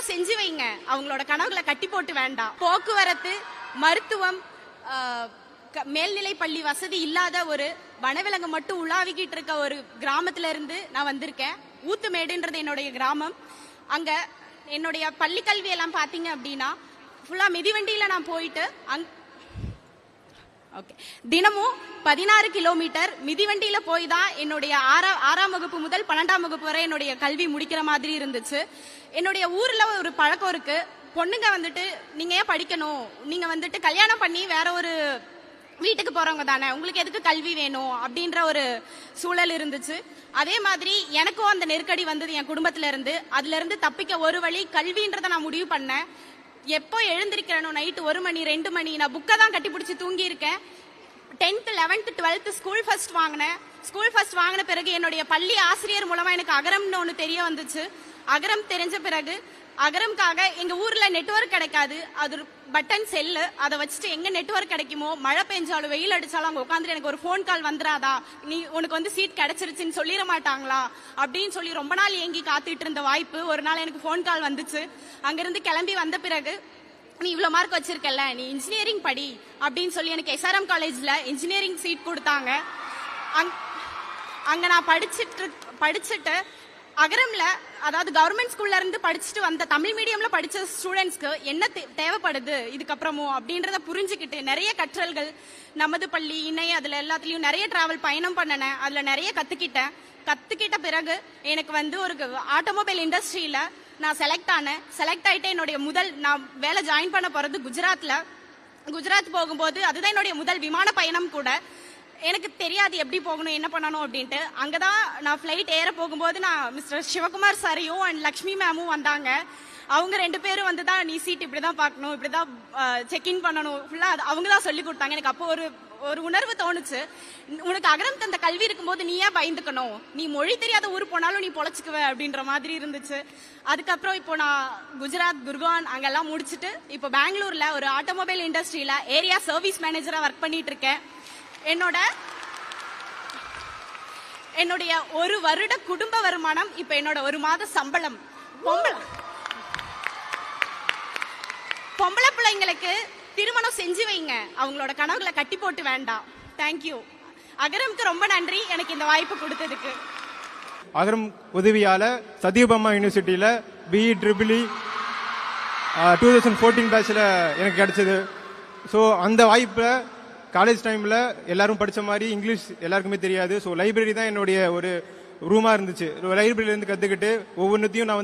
திருமணம் செஞ்சு வைங்க, அவங்களோட கனவுகளை கட்டி போட்டு வேண்டாம். போக்குவரத்து, மருத்துவம், மேல்நிலை பள்ளி வசதி இல்லாத ஒரு வனவிலங்கு மட்டும் உலாவிக்கிட்டு இருக்க ஒரு கிராமத்துல இருந்து நான் வந்திருக்கேன். ஊத்துமேடுன்றது என்னுடைய கிராமம். அங்க என்னுடைய பள்ளி கல்வி எல்லாம் பாத்தீங்க அப்படின்னா ஃபுல்லா மிதிவண்டியில நான் போயிட்டு தினமும் 16 கிலோமீட்டர் மிதிவண்டியில போய் தான் என்னுடைய 6ஆம் வகுப்பு முதல் 12ஆம் வகுப்பு வரை என்னுடைய கல்வி முடிக்கிற மாதிரி இருந்துச்சு. என்னுடைய ஊர்ல ஒரு பழக்கம் இருக்கு, பொண்ணுங்க வந்துட்டு நீங்க ஏன் படிக்கணும், நீங்க வந்துட்டு கல்யாணம் பண்ணி வேற ஒரு வீட்டுக்கு போறவங்க தானே, உங்களுக்கு எதுக்கு கல்வி வேணும் அப்படின்ற ஒரு சூழல் இருந்துச்சு. அதே மாதிரி எனக்கும் அந்த நெருக்கடி வந்தது என் குடும்பத்துல இருந்து. அதுல இருந்து தப்பிக்க ஒரு வழி கல்வின்றதை நான் முடிவு பண்ணேன். எப்போ எழுந்திருக்கிறேனோ நைட்டு 1 மணி 2 மணி நான் புக்கை தான் கட்டி பிடிச்சி தூங்கி இருக்கேன். 10th 11th 12th school first வாங்கினேன். ஸ்கூல் ஃபர்ஸ்ட் வாங்கின பிறகு என்னுடைய பள்ளி ஆசிரியர் மூலமா எனக்கு அகரம்னு ஒன்று தெரிய வந்துச்சு. அகரம் தெரிஞ்ச பிறகு அகரம்காக எங்க ஊர்ல நெட்வொர்க் கிடைக்காது, அது பட்டன் செல்லு, அதை வச்சுட்டு எங்க நெட்வொர்க் கிடைக்குமோ மழை பெஞ்சாலும் வெயில் அடிச்சாலும் அங்க உட்காந்துட்டு எனக்கு ஒரு ஃபோன் கால் வந்துடாதா, நீ உனக்கு வந்து சீட் கிடைச்சிருச்சுன்னு சொல்லிட மாட்டாங்களா அப்படின்னு சொல்லி ரொம்ப நாள் ஏங்கி காத்துட்டு இருந்த வாய்ப்பு ஒரு நாள் எனக்கு ஃபோன் கால் வந்துச்சு. அங்கிருந்து கிளம்பி வந்த பிறகு நீ இவ்வளவு மார்க் வச்சிருக்கல, நீ இன்ஜினியரிங் படி அப்படின்னு சொல்லி எனக்கு SRM காலேஜ்ல இன்ஜினியரிங் சீட் கொடுத்தாங்க. அங்க நான் படிச்சுட்டு அகரம்ல, அதாவது கவர்மெண்ட் ஸ்கூல்ல இருந்து படிச்சுட்டு வந்த தமிழ் மீடியம்ல படிச்ச ஸ்டூடெண்ட்ஸ்க்கு என்ன தேவைப்படுது இதுக்கப்புறமும் அப்படின்றத புரிஞ்சுக்கிட்டு நிறைய கற்றல்கள், நமது பள்ளி, இணைய, அதுல எல்லாத்துலயும் நிறைய டிராவல் பயணம் பண்ணினேன். அதுல நிறைய கத்துக்கிட்ட பிறகு எனக்கு வந்து ஒரு ஆட்டோமொபைல் இண்டஸ்ட்ரியில நான் செலக்ட் ஆயிட்டு என்னுடைய நான் வேலை ஜாயின் பண்ண போறது குஜராத் போகும்போது அதுதான் என்னுடைய முதல் விமான பயணம் கூட. எனக்கு தெரியாது எப்படி போகணும் என்ன பண்ணணும் அப்படின்ட்டு. அங்கதான் நான் ஃபிளைட் ஏற போகும்போது நான் மிஸ்டர் சிவகுமார் சாரையும் அண்ட் லக்ஷ்மி மேமும் வந்தாங்க. அவங்க 2 பேரும் வந்து தான் நீ சீட் இப்படிதான் பார்க்கணும், இப்படிதான் செக்இன் பண்ணணும், ஃபுல்லா அவங்க தான் சொல்லி கொடுத்தாங்க. எனக்கு அப்போ ஒரு உணர்வு தோணுச்சு, உனக்கு அகரம் தந்த கல்வி இருக்கும்போது நீ ஏன் பயந்துக்கணும், நீ மொழி தெரியாத ஊர் போனாலும் நீ பொழைச்சுக்குவ அப்படின்ற மாதிரி இருந்துச்சு. அதுக்கப்புறம் இப்போ நான் குஜராத், குர்கான் அங்கெல்லாம் முடிச்சுட்டு இப்போ பெங்களூர்ல ஒரு ஆட்டோமொபைல் இண்டஸ்ட்ரியில ஏரியா சர்வீஸ் மேனேஜரா ஒர்க் பண்ணிட்டு இருக்கேன். என்னுடைய 1 வருட குடும்ப வருமானம் இப்ப என்னோட 1 மாத சம்பளம். பொம்பளை பிள்ளைங்களுக்கு திருமணம் செஞ்சு வைங்க, அவங்களோட கனவுகளை கட்டி போட்டு வேண்டாம். தேங்க்யூ. அகரம்க்கு ரொம்ப நன்றி எனக்கு இந்த வாய்ப்பு கொடுத்ததுக்கு. அகரம் உதவியால சத்யபாமா யூனிவர்சிட்டியில BE EEE 2014 பேட்ச்ல எனக்கு கிடைச்சது. ஸோ அந்த வாய்ப்பை காலேஜ் டைம்ல எல்லாரும் படிச்ச மாதிரி இங்கிலீஷ் எல்லாருக்குமே தெரியாது. ஸோ லைப்ரரி தான் என்னுடைய ஒரு ரூமா இருந்துச்சு. லைப்ரரியில இருந்து கத்துக்கிட்டு ஒவ்வொன்றத்தையும் நான் வந்து